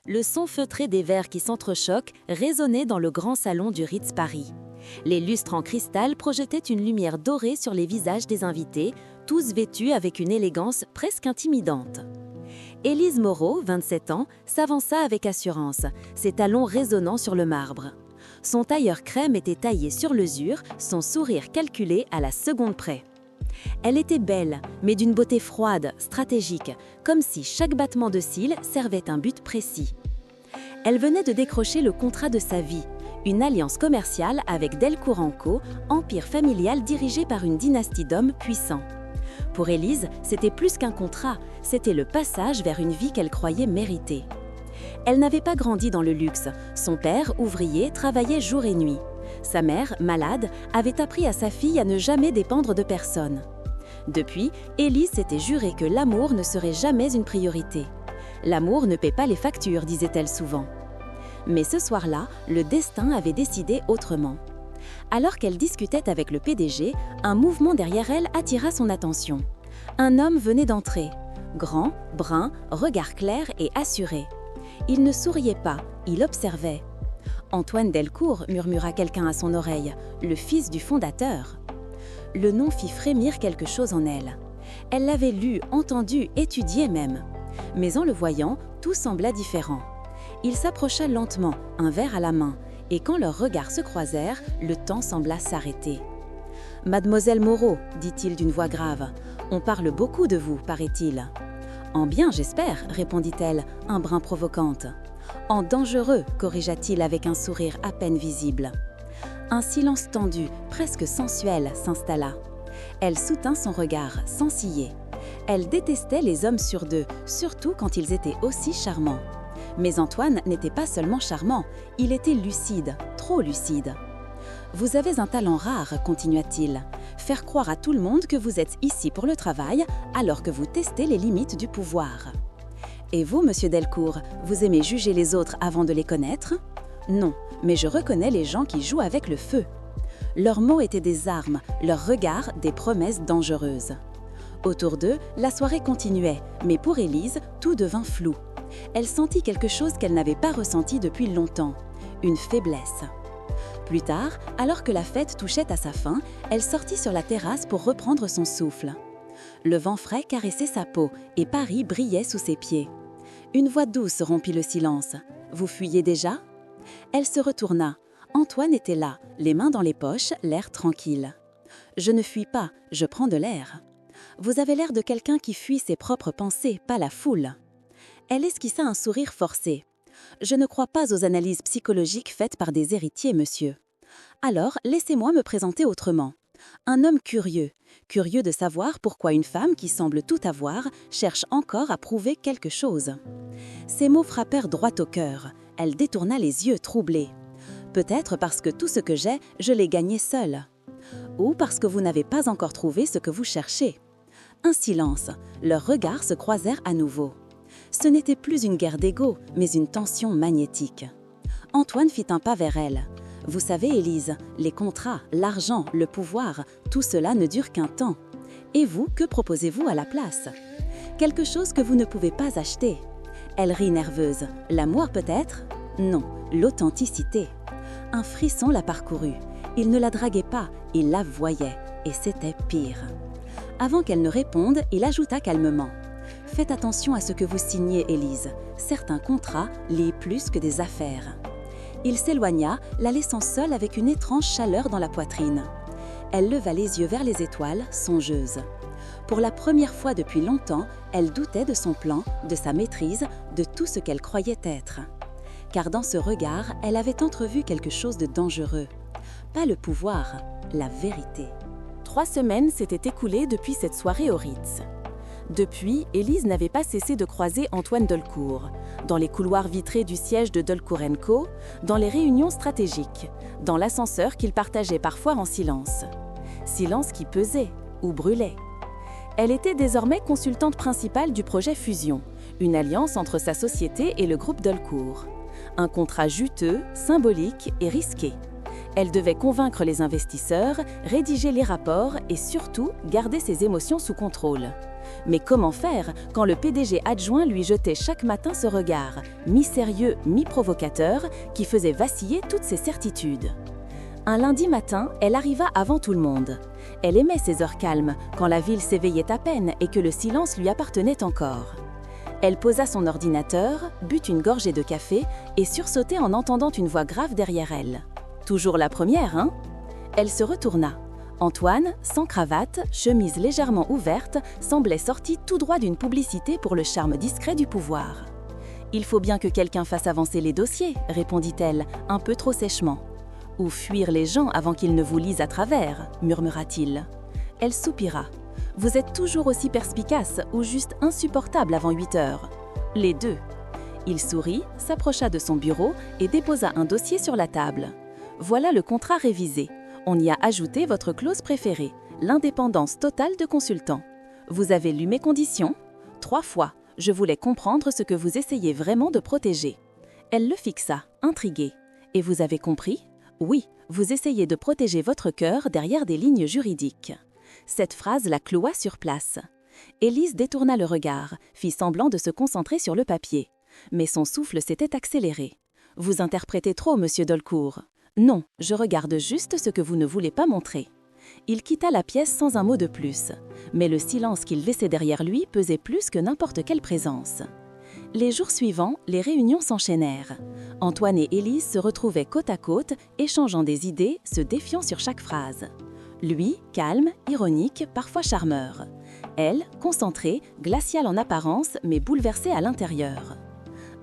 Le son feutré des verres qui s'entrechoquent résonnait dans le grand salon du Ritz Paris. Les lustres en cristal projetaient une lumière dorée sur les visages des invités, tous vêtus avec une élégance presque intimidante. Élise Moreau, 27 ans, s'avança avec assurance, ses talons résonnant sur le marbre. Son tailleur crème était taillé sur mesure, son sourire calculé à la seconde près. Elle était belle, mais d'une beauté froide, stratégique, comme si chaque battement de cils servait un but précis. Elle venait de décrocher le contrat de sa vie, une alliance commerciale avec Delcourt & Co, empire familial dirigé par une dynastie d'hommes puissants. Pour Élise, c'était plus qu'un contrat, c'était le passage vers une vie qu'elle croyait méritée. Elle n'avait pas grandi dans le luxe. Son père, ouvrier, travaillait jour et nuit. Sa mère, malade, avait appris à sa fille à ne jamais dépendre de personne. Depuis, Élise s'était juré que l'amour ne serait jamais une priorité. L'amour ne paie pas les factures, disait-elle souvent. Mais ce soir-là, le destin avait décidé autrement. Alors qu'elle discutait avec le PDG, un mouvement derrière elle attira son attention. Un homme venait d'entrer. Grand, brun, regard clair et assuré. Il ne souriait pas, il observait. « Antoine Delcourt », murmura quelqu'un à son oreille, le fils du fondateur. Le nom fit frémir quelque chose en elle. Elle l'avait lu, entendu, étudié même. Mais en le voyant, tout sembla différent. Il s'approcha lentement, un verre à la main, et quand leurs regards se croisèrent, le temps sembla s'arrêter. « Mademoiselle Moreau », dit-il d'une voix grave, « on parle beaucoup de vous, paraît-il. » « En bien, j'espère, répondit-elle, un brin provocante. « En dangereux, corrigea-t-il avec un sourire à peine visible. Un silence tendu, presque sensuel, s'installa. Elle soutint son regard, sans ciller. Elle détestait les hommes sur deux, surtout quand ils étaient aussi charmants. Mais Antoine n'était pas seulement charmant, il était lucide, trop lucide. « Vous avez un talent rare, continua-t-il. Faire croire à tout le monde que vous êtes ici pour le travail, alors que vous testez les limites du pouvoir. Et vous, monsieur Delcourt, vous aimez juger les autres avant de les connaître? Non, mais je reconnais les gens qui jouent avec le feu. Leurs mots étaient des armes, leurs regards des promesses dangereuses. Autour d'eux, la soirée continuait, mais pour Élise, tout devint flou. Elle sentit quelque chose qu'elle n'avait pas ressenti depuis longtemps, une faiblesse. Plus tard, alors que la fête touchait à sa fin, elle sortit sur la terrasse pour reprendre son souffle. Le vent frais caressait sa peau et Paris brillait sous ses pieds. Une voix douce rompit le silence. « Vous fuyez déjà ?» Elle se retourna. Antoine était là, les mains dans les poches, l'air tranquille. « Je ne fuis pas, je prends de l'air. »« Vous avez l'air de quelqu'un qui fuit ses propres pensées, pas la foule. » Elle esquissa un sourire forcé. « Je ne crois pas aux analyses psychologiques faites par des héritiers, monsieur. Alors, laissez-moi me présenter autrement. Un homme curieux, curieux de savoir pourquoi une femme qui semble tout avoir cherche encore à prouver quelque chose. » Ces mots frappèrent droit au cœur. Elle détourna les yeux troublés. « Peut-être parce que tout ce que j'ai, je l'ai gagné seule. Ou parce que vous n'avez pas encore trouvé ce que vous cherchez. » Un silence. Leurs regards se croisèrent à nouveau. Ce n'était plus une guerre d'ego, mais une tension magnétique. Antoine fit un pas vers elle. « Vous savez, Élise, les contrats, l'argent, le pouvoir, tout cela ne dure qu'un temps. Et vous, que proposez-vous à la place? Quelque chose que vous ne pouvez pas acheter. » Elle rit nerveuse. « L'amour peut-être? Non, l'authenticité. » Un frisson la parcourut. Il ne la draguait pas, il la voyait. Et c'était pire. Avant qu'elle ne réponde, il ajouta calmement. « Faites attention à ce que vous signez, Élise. Certains contrats lient plus que des affaires. » Il s'éloigna, la laissant seule avec une étrange chaleur dans la poitrine. Elle leva les yeux vers les étoiles, songeuse. Pour la première fois depuis longtemps, elle doutait de son plan, de sa maîtrise, de tout ce qu'elle croyait être. Car dans ce regard, elle avait entrevu quelque chose de dangereux. Pas le pouvoir, la vérité. 3 semaines s'étaient écoulées depuis cette soirée au Ritz. Depuis, Élise n'avait pas cessé de croiser Antoine Delcourt, dans les couloirs vitrés du siège de Delcourt & Co, dans les réunions stratégiques, dans l'ascenseur qu'il partageait parfois en silence. Silence qui pesait ou brûlait. Elle était désormais consultante principale du projet Fusion, une alliance entre sa société et le groupe Delcourt. Un contrat juteux, symbolique et risqué. Elle devait convaincre les investisseurs, rédiger les rapports et surtout garder ses émotions sous contrôle. Mais comment faire quand le PDG adjoint lui jetait chaque matin ce regard, mi-sérieux, mi-provocateur, qui faisait vaciller toutes ses certitudes? Un lundi matin, elle arriva avant tout le monde. Elle aimait ces heures calmes, quand la ville s'éveillait à peine et que le silence lui appartenait encore. Elle posa son ordinateur, but une gorgée de café et sursautait en entendant une voix grave derrière elle. « Toujours la première, hein ?» Elle se retourna. Antoine, sans cravate, chemise légèrement ouverte, semblait sorti tout droit d'une publicité pour le charme discret du pouvoir. « Il faut bien que quelqu'un fasse avancer les dossiers, » répondit-elle, un peu trop sèchement. « Ou fuir les gens avant qu'ils ne vous lisent à travers, » murmura-t-il. Elle soupira. « Vous êtes toujours aussi perspicace ou juste insupportable avant 8 heures. » « Les deux. » Il sourit, s'approcha de son bureau et déposa un dossier sur la table. « Voilà le contrat révisé. On y a ajouté votre clause préférée, l'indépendance totale de consultant. Vous avez lu mes conditions ? 3 fois. Je voulais comprendre ce que vous essayez vraiment de protéger. » Elle le fixa, intriguée. « Et vous avez compris ? Oui, vous essayez de protéger votre cœur derrière des lignes juridiques. » Cette phrase la cloua sur place. Élise détourna le regard, fit semblant de se concentrer sur le papier. Mais son souffle s'était accéléré. « Vous interprétez trop, monsieur Dolcourt. »« Non, je regarde juste ce que vous ne voulez pas montrer. » Il quitta la pièce sans un mot de plus. Mais le silence qu'il laissait derrière lui pesait plus que n'importe quelle présence. Les jours suivants, les réunions s'enchaînèrent. Antoine et Élise se retrouvaient côte à côte, échangeant des idées, se défiant sur chaque phrase. Lui, calme, ironique, parfois charmeur. Elle, concentrée, glaciale en apparence, mais bouleversée à l'intérieur.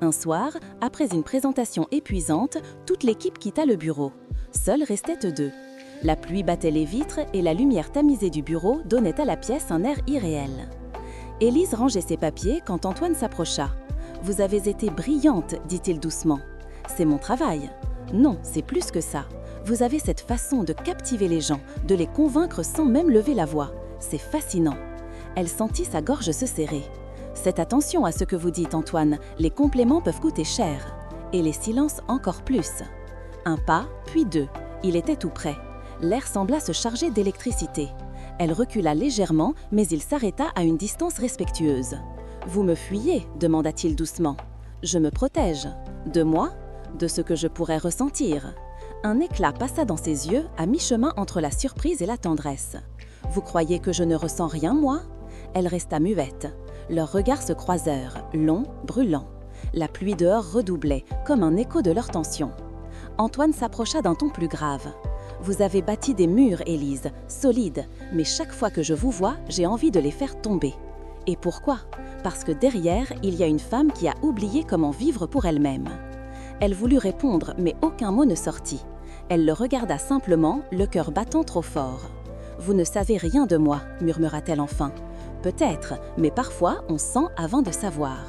Un soir, après une présentation épuisante, toute l'équipe quitta le bureau. Seuls restaient eux deux. La pluie battait les vitres et la lumière tamisée du bureau donnait à la pièce un air irréel. Élise rangeait ses papiers quand Antoine s'approcha. « Vous avez été brillante, dit-il doucement. C'est mon travail. Non, c'est plus que ça. Vous avez cette façon de captiver les gens, de les convaincre sans même lever la voix. C'est fascinant. » Elle sentit sa gorge se serrer. « Faites attention à ce que vous dites, Antoine. Les compléments peuvent coûter cher. Et les silences encore plus. » Un pas, puis 2. Il était tout près. L'air sembla se charger d'électricité. Elle recula légèrement, mais il s'arrêta à une distance respectueuse. « Vous me fuyez ?» demanda-t-il doucement. « Je me protège. De moi ? De ce que je pourrais ressentir. » Un éclat passa dans ses yeux, à mi-chemin entre la surprise et la tendresse. « Vous croyez que je ne ressens rien, moi ?» Elle resta muette. Leurs regards se croisèrent, longs, brûlants. La pluie dehors redoublait, comme un écho de leur tension. Antoine s'approcha d'un ton plus grave. « Vous avez bâti des murs, Élise, solides, mais chaque fois que je vous vois, j'ai envie de les faire tomber. Et pourquoi ? Parce que derrière, il y a une femme qui a oublié comment vivre pour elle-même. » Elle voulut répondre, mais aucun mot ne sortit. Elle le regarda simplement, le cœur battant trop fort. « Vous ne savez rien de moi, » murmura-t-elle enfin. « Peut-être, mais parfois on sent avant de savoir. »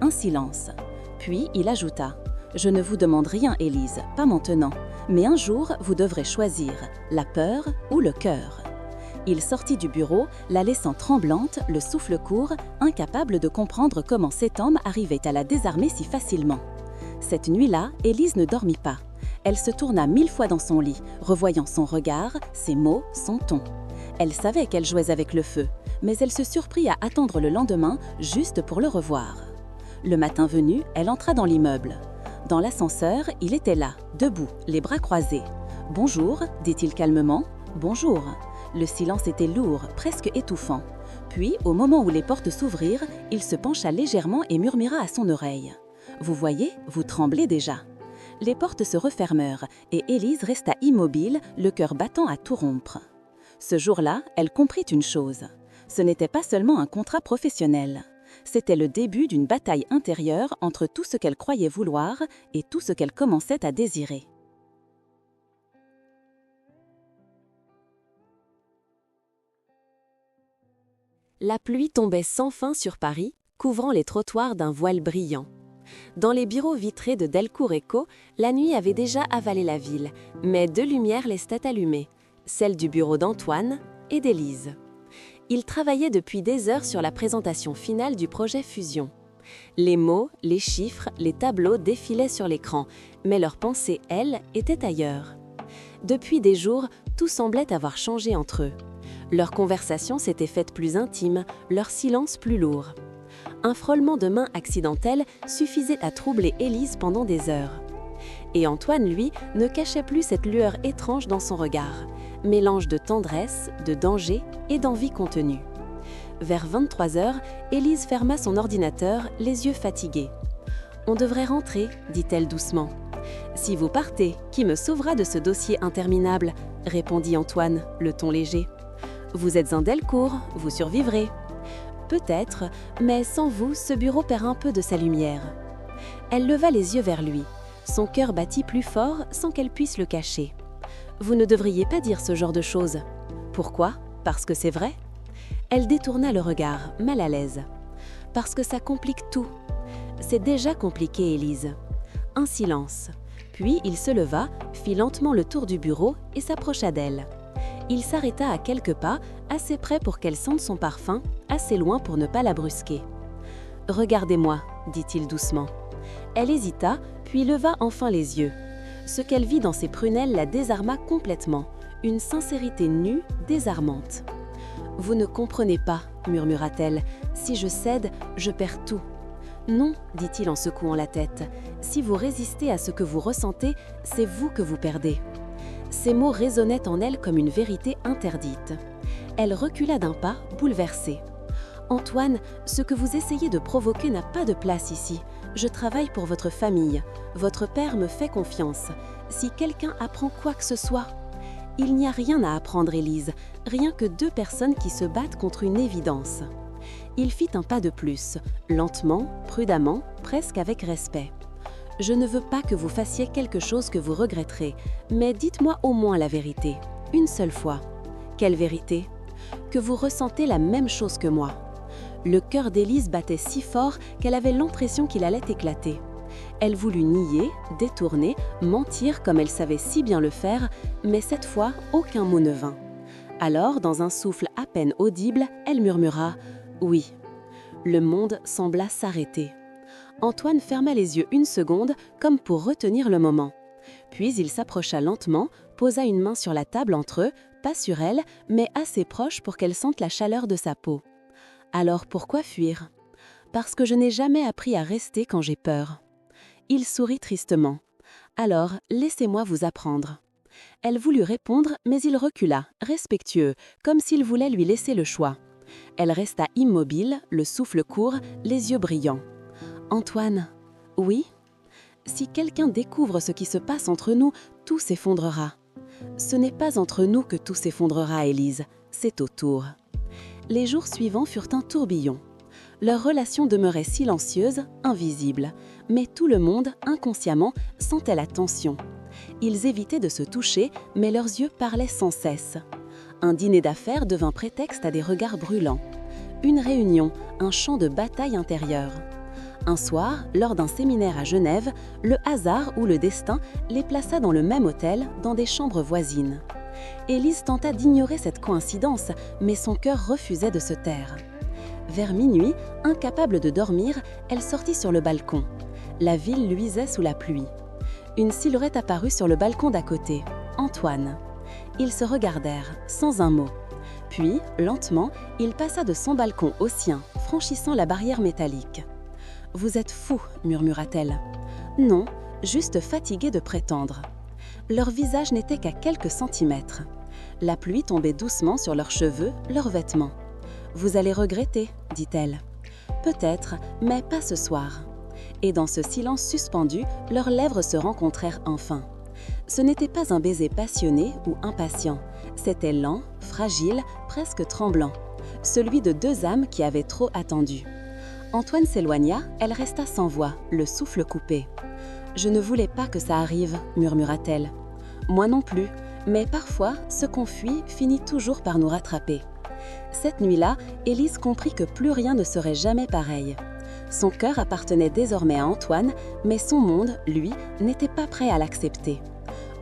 Un silence. Puis il ajouta. « Je ne vous demande rien, Élise, pas maintenant. Mais un jour, vous devrez choisir, la peur ou le cœur. » Il sortit du bureau, la laissant tremblante, le souffle court, incapable de comprendre comment cet homme arrivait à la désarmer si facilement. Cette nuit-là, Élise ne dormit pas. Elle se tourna 1000 fois dans son lit, revoyant son regard, ses mots, son ton. Elle savait qu'elle jouait avec le feu, mais elle se surprit à attendre le lendemain, juste pour le revoir. Le matin venu, elle entra dans l'immeuble. Dans l'ascenseur, il était là, debout, les bras croisés. « Bonjour », dit-il calmement. « Bonjour ». Le silence était lourd, presque étouffant. Puis, au moment où les portes s'ouvrirent, il se pencha légèrement et murmura à son oreille. « Vous voyez, vous tremblez déjà. » Les portes se refermèrent et Élise resta immobile, le cœur battant à tout rompre. Ce jour-là, elle comprit une chose. Ce n'était pas seulement un contrat professionnel. C'était le début d'une bataille intérieure entre tout ce qu'elle croyait vouloir et tout ce qu'elle commençait à désirer. La pluie tombait sans fin sur Paris, couvrant les trottoirs d'un voile brillant. Dans les bureaux vitrés de Delcourt & Co, la nuit avait déjà avalé la ville, mais 2 lumières restaient allumées, celle du bureau d'Antoine et d'Élise. Ils travaillaient depuis des heures sur la présentation finale du projet Fusion. Les mots, les chiffres, les tableaux défilaient sur l'écran, mais leurs pensées, elles, étaient ailleurs. Depuis des jours, tout semblait avoir changé entre eux. Leur conversation s'était faite plus intime, leur silence plus lourd. Un frôlement de main accidentel suffisait à troubler Élise pendant des heures. Et Antoine, lui, ne cachait plus cette lueur étrange dans son regard, mélange de tendresse, de danger et d'envie contenue. Vers 23h, Élise ferma son ordinateur, les yeux fatigués. « On devrait rentrer », dit-elle doucement. « Si vous partez, qui me sauvera de ce dossier interminable ?» répondit Antoine, le ton léger. « Vous êtes un Delcourt, vous survivrez. » « Peut-être, mais sans vous, ce bureau perd un peu de sa lumière. » Elle leva les yeux vers lui. Son cœur battit plus fort sans qu'elle puisse le cacher. « Vous ne devriez pas dire ce genre de choses. »« Pourquoi ? Parce que c'est vrai ?» Elle détourna le regard, mal à l'aise. « Parce que ça complique tout. » « C'est déjà compliqué, Élise. » Un silence. Puis il se leva, fit lentement le tour du bureau et s'approcha d'elle. Il s'arrêta à quelques pas, assez près pour qu'elle sente son parfum, assez loin pour ne pas la brusquer. « Regardez-moi », dit-il doucement. Elle hésita, puis leva enfin les yeux. Ce qu'elle vit dans ses prunelles la désarma complètement, une sincérité nue, désarmante. « Vous ne comprenez pas, murmura-t-elle. Si je cède, je perds tout. » « Non, dit-il en secouant la tête. Si vous résistez à ce que vous ressentez, c'est vous que vous perdez. » Ces mots résonnaient en elle comme une vérité interdite. Elle recula d'un pas, bouleversée. « Antoine, ce que vous essayez de provoquer n'a pas de place ici. Je travaille pour votre famille. Votre père me fait confiance. Si quelqu'un apprend quoi que ce soit... » Il n'y a rien à apprendre, Élise, rien que deux personnes qui se battent contre une évidence. Il fit un pas de plus, lentement, prudemment, presque avec respect. « Je ne veux pas que vous fassiez quelque chose que vous regretterez, mais dites-moi au moins la vérité, une seule fois. » « Quelle vérité ? » « Que vous ressentez la même chose que moi. » Le cœur d'Élise battait si fort qu'elle avait l'impression qu'il allait éclater. Elle voulut nier, détourner, mentir comme elle savait si bien le faire, mais cette fois, aucun mot ne vint. Alors, dans un souffle à peine audible, elle murmura « Oui ». Le monde sembla s'arrêter. Antoine ferma les yeux une seconde, comme pour retenir le moment. Puis il s'approcha lentement, posa une main sur la table entre eux, pas sur elle, mais assez proche pour qu'elle sente la chaleur de sa peau. « Alors pourquoi fuir ? » « Parce que je n'ai jamais appris à rester quand j'ai peur. » Il sourit tristement. « Alors, laissez-moi vous apprendre. » Elle voulut répondre, mais il recula, respectueux, comme s'il voulait lui laisser le choix. Elle resta immobile, le souffle court, les yeux brillants. « Antoine, oui ? Si quelqu'un découvre ce qui se passe entre nous, tout s'effondrera. Ce n'est pas entre nous que tout s'effondrera, Élise, c'est autour. » Les jours suivants furent un tourbillon. Leur relation demeurait silencieuse, invisible, mais tout le monde, inconsciemment, sentait la tension. Ils évitaient de se toucher, mais leurs yeux parlaient sans cesse. Un dîner d'affaires devint prétexte à des regards brûlants. Une réunion, un champ de bataille intérieure. Un soir, lors d'un séminaire à Genève, le hasard ou le destin les plaça dans le même hôtel, dans des chambres voisines. Élise tenta d'ignorer cette coïncidence, mais son cœur refusait de se taire. Vers minuit, incapable de dormir, elle sortit sur le balcon. La ville luisait sous la pluie. Une silhouette apparut sur le balcon d'à côté, Antoine. Ils se regardèrent, sans un mot. Puis, lentement, il passa de son balcon au sien, franchissant la barrière métallique. « Vous êtes fou », murmura-t-elle. « Non, juste fatigué de prétendre. » Leur visage n'était qu'à quelques centimètres. La pluie tombait doucement sur leurs cheveux, leurs vêtements. « Vous allez regretter », dit-elle. « Peut-être, mais pas ce soir. » Et dans ce silence suspendu, leurs lèvres se rencontrèrent enfin. Ce n'était pas un baiser passionné ou impatient. C'était lent, fragile, presque tremblant. Celui de deux âmes qui avaient trop attendu. Antoine s'éloigna, elle resta sans voix, le souffle coupé. « Je ne voulais pas que ça arrive », murmura-t-elle. « Moi non plus, mais parfois, ce qu'on fuit finit toujours par nous rattraper. » Cette nuit-là, Élise comprit que plus rien ne serait jamais pareil. Son cœur appartenait désormais à Antoine, mais son monde, lui, n'était pas prêt à l'accepter.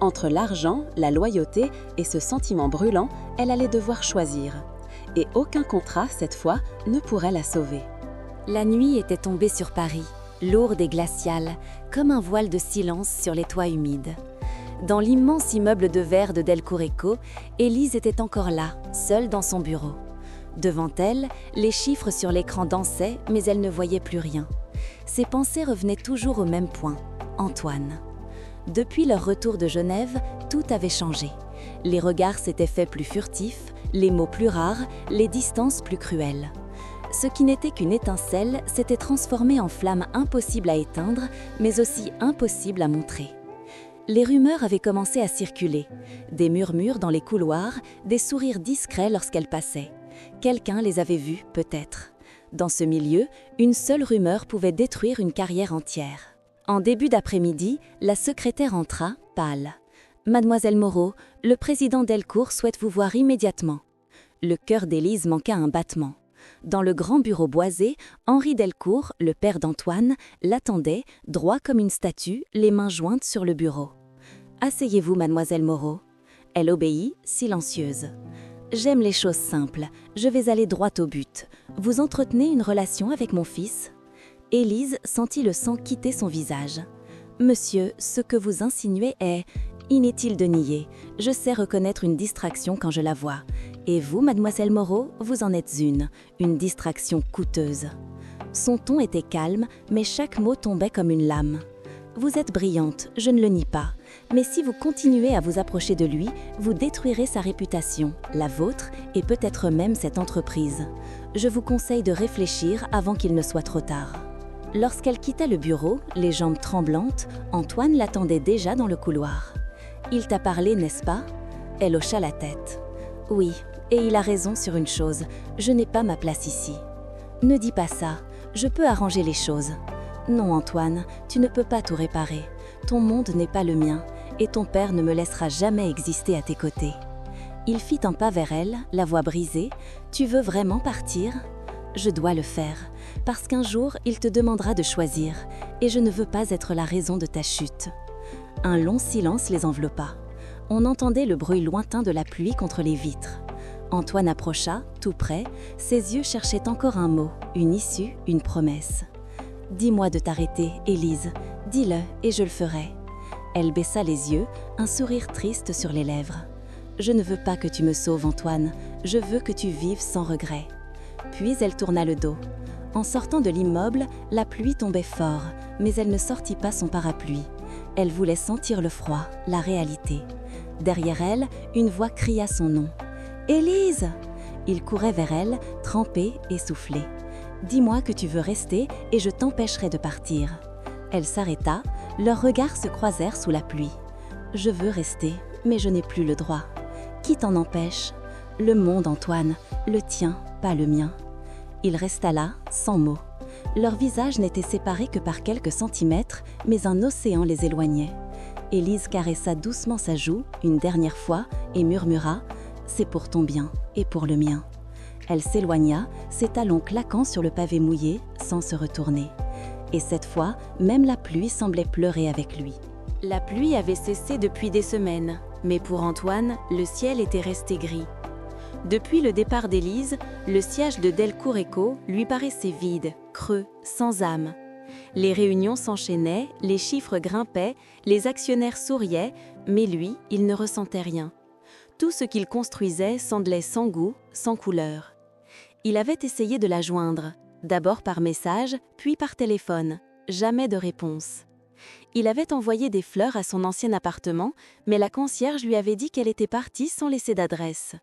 Entre l'argent, la loyauté et ce sentiment brûlant, elle allait devoir choisir. Et aucun contrat, cette fois, ne pourrait la sauver. La nuit était tombée sur Paris, lourde et glaciale, comme un voile de silence sur les toits humides. Dans l'immense immeuble de verre de Delcourt Eco, Élise était encore là, seule dans son bureau. Devant elle, les chiffres sur l'écran dansaient, mais elle ne voyait plus rien. Ses pensées revenaient toujours au même point, Antoine. Depuis leur retour de Genève, tout avait changé. Les regards s'étaient faits plus furtifs, les mots plus rares, les distances plus cruelles. Ce qui n'était qu'une étincelle s'était transformé en flamme impossible à éteindre, mais aussi impossible à montrer. Les rumeurs avaient commencé à circuler. Des murmures dans les couloirs, des sourires discrets lorsqu'elle passait. Quelqu'un les avait vus, peut-être. Dans ce milieu, une seule rumeur pouvait détruire une carrière entière. En début d'après-midi, la secrétaire entra, pâle. « Mademoiselle Moreau, le président Delcourt souhaite vous voir immédiatement. » Le cœur d'Élise manqua un battement. Dans le grand bureau boisé, Henri Delcourt, le père d'Antoine, l'attendait, droit comme une statue, les mains jointes sur le bureau. « Asseyez-vous, mademoiselle Moreau. » Elle obéit, silencieuse. « J'aime les choses simples. Je vais aller droit au but. Vous entretenez une relation avec mon fils ?» Élise sentit le sang quitter son visage. « Monsieur, ce que vous insinuez est inutile de nier. Je sais reconnaître une distraction quand je la vois. Et vous, mademoiselle Moreau, vous en êtes une distraction coûteuse. » Son ton était calme, mais chaque mot tombait comme une lame. « Vous êtes brillante, je ne le nie pas. Mais si vous continuez à vous approcher de lui, vous détruirez sa réputation, la vôtre et peut-être même cette entreprise. Je vous conseille de réfléchir avant qu'il ne soit trop tard. » Lorsqu'elle quittait le bureau, les jambes tremblantes, Antoine l'attendait déjà dans le couloir. « Il t'a parlé, n'est-ce pas ?» Elle hocha la tête. « Oui, et il a raison sur une chose, je n'ai pas ma place ici. »« Ne dis pas ça, je peux arranger les choses. » « Non, Antoine, tu ne peux pas tout réparer. Ton monde n'est pas le mien, et ton père ne me laissera jamais exister à tes côtés. » Il fit un pas vers elle, la voix brisée. « Tu veux vraiment partir ? Je dois le faire, parce qu'un jour, il te demandera de choisir, et je ne veux pas être la raison de ta chute. » Un long silence les enveloppa. On entendait le bruit lointain de la pluie contre les vitres. Antoine approcha, tout près, ses yeux cherchaient encore un mot, une issue, une promesse. « Dis-moi de t'arrêter, Élise, dis-le et je le ferai. » Elle baissa les yeux, un sourire triste sur les lèvres. « Je ne veux pas que tu me sauves, Antoine, je veux que tu vives sans regret. » Puis elle tourna le dos. En sortant de l'immeuble, la pluie tombait fort, mais elle ne sortit pas son parapluie. Elle voulait sentir le froid, la réalité. Derrière elle, une voix cria son nom. « Élise !» Il courait vers elle, trempé, essoufflé. « Dis-moi que tu veux rester et je t'empêcherai de partir. » Elle s'arrêta, leurs regards se croisèrent sous la pluie. « Je veux rester, mais je n'ai plus le droit. Qui t'en empêche ? Le monde, Antoine, le tien, pas le mien. » Il resta là, sans mots. Leurs visages n'étaient séparés que par quelques centimètres, mais un océan les éloignait. Élise caressa doucement sa joue, une dernière fois, et murmura « C'est pour ton bien et pour le mien. » Elle s'éloigna, ses talons claquant sur le pavé mouillé, sans se retourner. Et cette fois, même la pluie semblait pleurer avec lui. La pluie avait cessé depuis des semaines, mais pour Antoine, le ciel était resté gris. Depuis le départ d'Élise, le siège de Delcourt Eco lui paraissait vide, creux, sans âme. Les réunions s'enchaînaient, les chiffres grimpaient, les actionnaires souriaient, mais lui, il ne ressentait rien. Tout ce qu'il construisait semblait sans goût, sans couleur. Il avait essayé de la joindre, d'abord par message, puis par téléphone. Jamais de réponse. Il avait envoyé des fleurs à son ancien appartement, mais la concierge lui avait dit qu'elle était partie sans laisser d'adresse.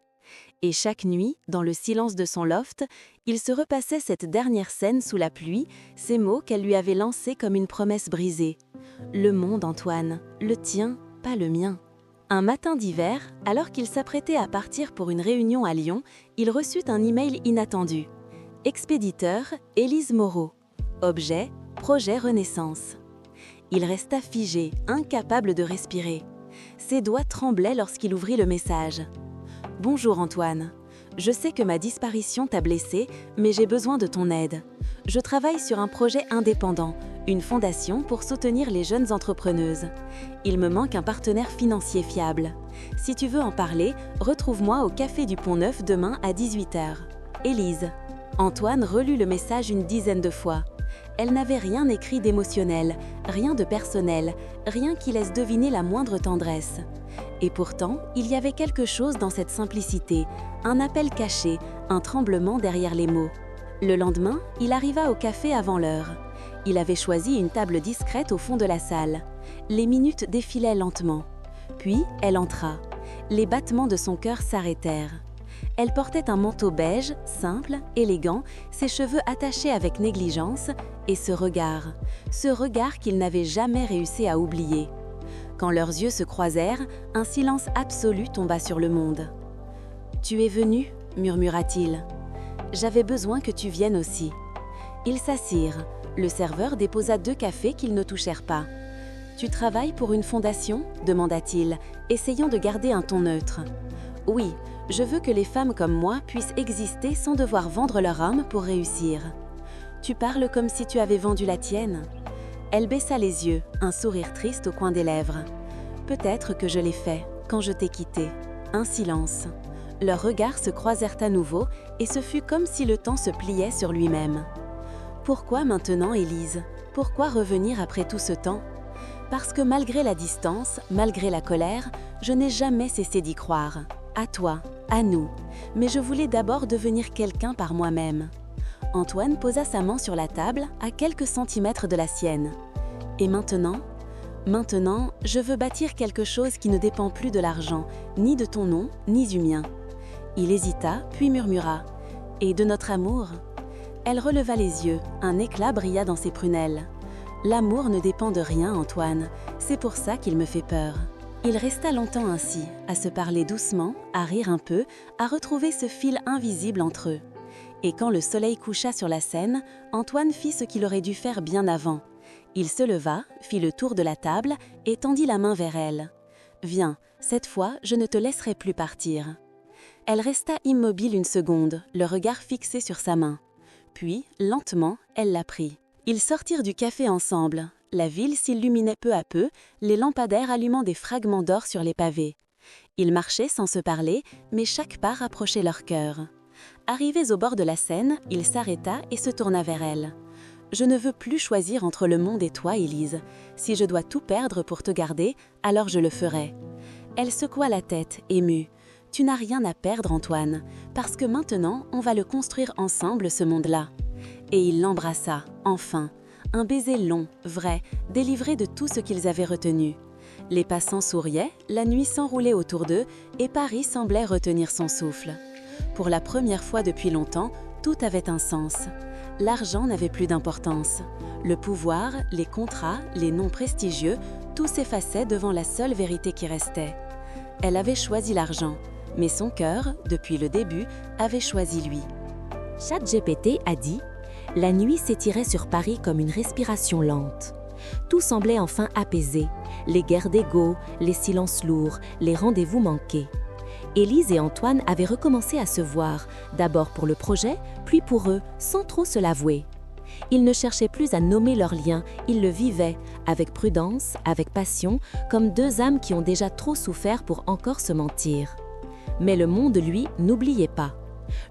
Et chaque nuit, dans le silence de son loft, il se repassait cette dernière scène sous la pluie, ces mots qu'elle lui avait lancés comme une promesse brisée. « Le monde, Antoine, le tien, pas le mien. » Un matin d'hiver, alors qu'il s'apprêtait à partir pour une réunion à Lyon, il reçut un email inattendu. Expéditeur, Élise Moreau. Objet, projet Renaissance. Il resta figé, incapable de respirer. Ses doigts tremblaient lorsqu'il ouvrit le message. « Bonjour Antoine. Je sais que ma disparition t'a blessé, mais j'ai besoin de ton aide. Je travaille sur un projet indépendant, une fondation pour soutenir les jeunes entrepreneuses. Il me manque un partenaire financier fiable. Si tu veux en parler, retrouve-moi au Café du Pont-Neuf demain à 18h. Élise. » Antoine relut le message une dizaine de fois. Elle n'avait rien écrit d'émotionnel, rien de personnel, rien qui laisse deviner la moindre tendresse. Et pourtant, il y avait quelque chose dans cette simplicité, un appel caché, un tremblement derrière les mots. Le lendemain, il arriva au café avant l'heure. Il avait choisi une table discrète au fond de la salle. Les minutes défilaient lentement. Puis, elle entra. Les battements de son cœur s'arrêtèrent. Elle portait un manteau beige, simple, élégant, ses cheveux attachés avec négligence, et ce regard qu'il n'avait jamais réussi à oublier. Quand leurs yeux se croisèrent, un silence absolu tomba sur le monde. « Tu es venu » murmura-t-il. « J'avais besoin que tu viennes aussi. » Ils s'assirent. Le serveur déposa 2 cafés qu'ils ne touchèrent pas. « Tu travailles pour une fondation » demanda-t-il, essayant de garder un ton neutre. « Oui, je veux que les femmes comme moi puissent exister sans devoir vendre leur âme pour réussir. » « Tu parles comme si tu avais vendu la tienne. » Elle baissa les yeux, un sourire triste au coin des lèvres. « Peut-être que je l'ai fait, quand je t'ai quitté. » Un silence. Leurs regards se croisèrent à nouveau et ce fut comme si le temps se pliait sur lui-même. « Pourquoi maintenant, Élise? Pourquoi revenir après tout ce temps? » Parce que malgré la distance, malgré la colère, je n'ai jamais cessé d'y croire. À toi, à nous. Mais je voulais d'abord devenir quelqu'un par moi-même. Antoine posa sa main sur la table, à quelques centimètres de la sienne. Et maintenant ? Maintenant, je veux bâtir quelque chose qui ne dépend plus de l'argent, ni de ton nom, ni du mien. Il hésita, puis murmura. Et de notre amour ? Elle releva les yeux, un éclat brilla dans ses prunelles. L'amour ne dépend de rien, Antoine, c'est pour ça qu'il me fait peur. Il resta longtemps ainsi, à se parler doucement, à rire un peu, à retrouver ce fil invisible entre eux. Et quand le soleil coucha sur la scène, Antoine fit ce qu'il aurait dû faire bien avant. Il se leva, fit le tour de la table et tendit la main vers elle. « Viens, cette fois, je ne te laisserai plus partir. » Elle resta immobile une seconde, le regard fixé sur sa main. Puis, lentement, elle la prit. Ils sortirent du café ensemble. La ville s'illuminait peu à peu, les lampadaires allumant des fragments d'or sur les pavés. Ils marchaient sans se parler, mais chaque pas rapprochait leur cœur. Arrivés au bord de la Seine, il s'arrêta et se tourna vers elle. « Je ne veux plus choisir entre le monde et toi, Élise. Si je dois tout perdre pour te garder, alors je le ferai. » Elle secoua la tête, émue. « Tu n'as rien à perdre, Antoine, parce que maintenant, on va le construire ensemble, ce monde-là. » Et il l'embrassa, enfin. Un baiser long, vrai, délivré de tout ce qu'ils avaient retenu. Les passants souriaient, la nuit s'enroulait autour d'eux et Paris semblait retenir son souffle. Pour la première fois depuis longtemps, tout avait un sens. L'argent n'avait plus d'importance. Le pouvoir, les contrats, les noms prestigieux, tout s'effaçait devant la seule vérité qui restait. Elle avait choisi l'argent, mais son cœur, depuis le début, avait choisi lui. ChatGPT a dit « La nuit s'étirait sur Paris comme une respiration lente. Tout semblait enfin apaisé, les guerres d'ego, les silences lourds, les rendez-vous manqués. Élise et Antoine avaient recommencé à se voir, d'abord pour le projet, puis pour eux, sans trop se l'avouer. Ils ne cherchaient plus à nommer leur lien, ils le vivaient, avec prudence, avec passion, comme 2 âmes qui ont déjà trop souffert pour encore se mentir. Mais le monde, lui, n'oubliait pas.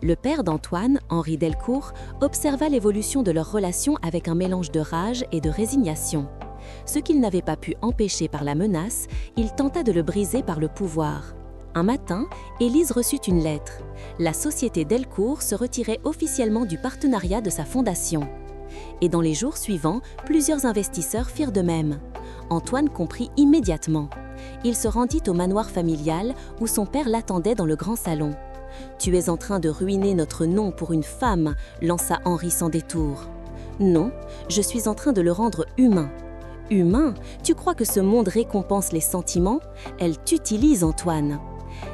Le père d'Antoine, Henri Delcourt, observa l'évolution de leur relation avec un mélange de rage et de résignation. Ce qu'il n'avait pas pu empêcher par la menace, il tenta de le briser par le pouvoir. Un matin, Élise reçut une lettre. La société Delcourt se retirait officiellement du partenariat de sa fondation. Et dans les jours suivants, plusieurs investisseurs firent de même. Antoine comprit immédiatement. Il se rendit au manoir familial où son père l'attendait dans le grand salon. « Tu es en train de ruiner notre nom pour une femme », lança Henri sans détour. « Non, je suis en train de le rendre humain. » « Humain? Tu crois que ce monde récompense les sentiments? Elle t'utilise, Antoine. »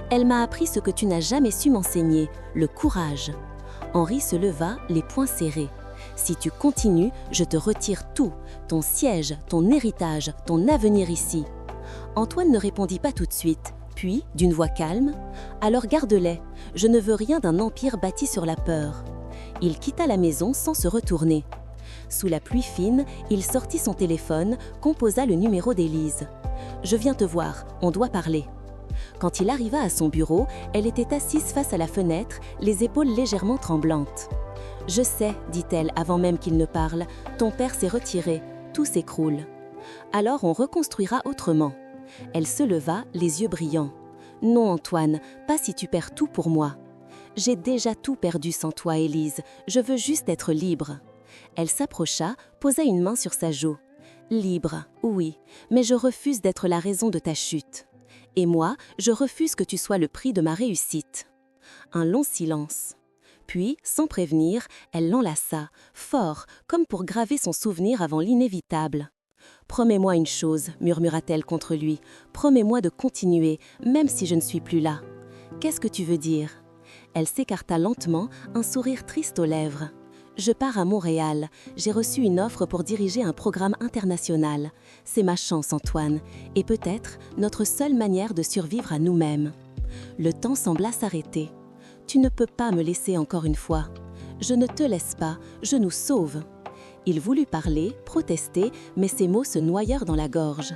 Elle m'a appris ce que tu n'as jamais su m'enseigner, le courage. Henri se leva, les poings serrés. Si tu continues, je te retire tout, ton siège, ton héritage, ton avenir ici. Antoine ne répondit pas tout de suite, puis, d'une voix calme, « Alors garde-les, je ne veux rien d'un empire bâti sur la peur. » Il quitta la maison sans se retourner. Sous la pluie fine, il sortit son téléphone, composa le numéro d'Élise. « Je viens te voir, on doit parler. » Quand il arriva à son bureau, elle était assise face à la fenêtre, les épaules légèrement tremblantes. « Je sais, dit-elle avant même qu'il ne parle, ton père s'est retiré, tout s'écroule. Alors on reconstruira autrement. Elle se leva, les yeux brillants. Non Antoine, pas si tu perds tout pour moi. J'ai déjà tout perdu sans toi, Élise, je veux juste être libre. Elle s'approcha, posa une main sur sa joue. Libre, oui, mais je refuse d'être la raison de ta chute. Et moi, je refuse que tu sois le prix de ma réussite. Un long silence. Puis, sans prévenir, elle l'enlaça, fort, comme pour graver son souvenir avant l'inévitable. « Promets-moi une chose, murmura-t-elle contre lui. « Promets-moi de continuer, même si je ne suis plus là. »« Qu'est-ce que tu veux dire ?» Elle s'écarta lentement, un sourire triste aux lèvres. « Je pars à Montréal. J'ai reçu une offre pour diriger un programme international. C'est ma chance, Antoine, et peut-être notre seule manière de survivre à nous-mêmes. » Le temps sembla s'arrêter. « Tu ne peux pas me laisser encore une fois. Je ne te laisse pas, je nous sauve. » Il voulut parler, protester, mais ses mots se noyèrent dans la gorge.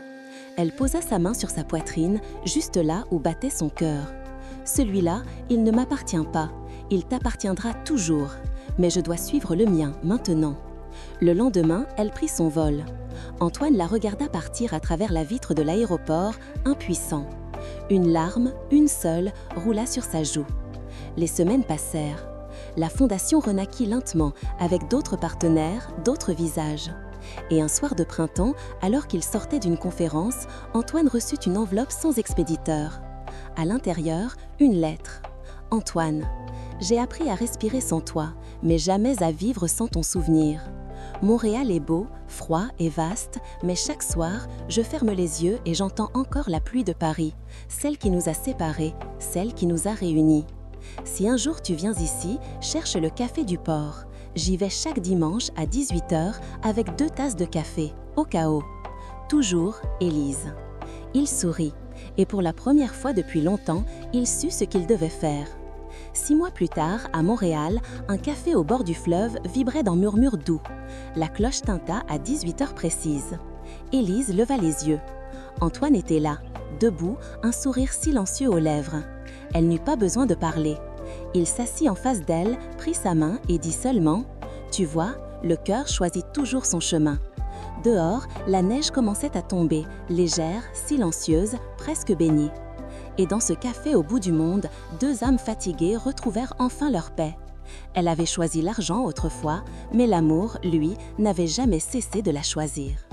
Elle posa sa main sur sa poitrine, juste là où battait son cœur. « Celui-là, il ne m'appartient pas. Il t'appartiendra toujours. Mais je dois suivre le mien, maintenant. » Le lendemain, elle prit son vol. Antoine la regarda partir à travers la vitre de l'aéroport, impuissant. Une larme, une seule, roula sur sa joue. Les semaines passèrent. La fondation renaquit lentement, avec d'autres partenaires, d'autres visages. Et un soir de printemps, alors qu'il sortait d'une conférence, Antoine reçut une enveloppe sans expéditeur. À l'intérieur, une lettre. « Antoine, j'ai appris à respirer sans toi, mais jamais à vivre sans ton souvenir. Montréal est beau, froid et vaste, mais chaque soir, je ferme les yeux et j'entends encore la pluie de Paris, celle qui nous a séparés, celle qui nous a réunis. Si un jour tu viens ici, cherche le Café du Port. J'y vais chaque dimanche à 18h avec 2 tasses de café, au cas où. Toujours, Élise. » Il sourit, et pour la première fois depuis longtemps, il sut ce qu'il devait faire. 6 mois plus tard, à Montréal, un café au bord du fleuve vibrait d'un murmure doux. La cloche tinta à 18h précises. Élise leva les yeux. Antoine était là, debout, un sourire silencieux aux lèvres. Elle n'eut pas besoin de parler. Il s'assit en face d'elle, prit sa main et dit seulement « Tu vois, le cœur choisit toujours son chemin. » Dehors, la neige commençait à tomber, légère, silencieuse, presque bénie. Et dans ce café au bout du monde, 2 âmes fatiguées retrouvèrent enfin leur paix. Elle avait choisi l'argent autrefois, mais l'amour, lui, n'avait jamais cessé de la choisir.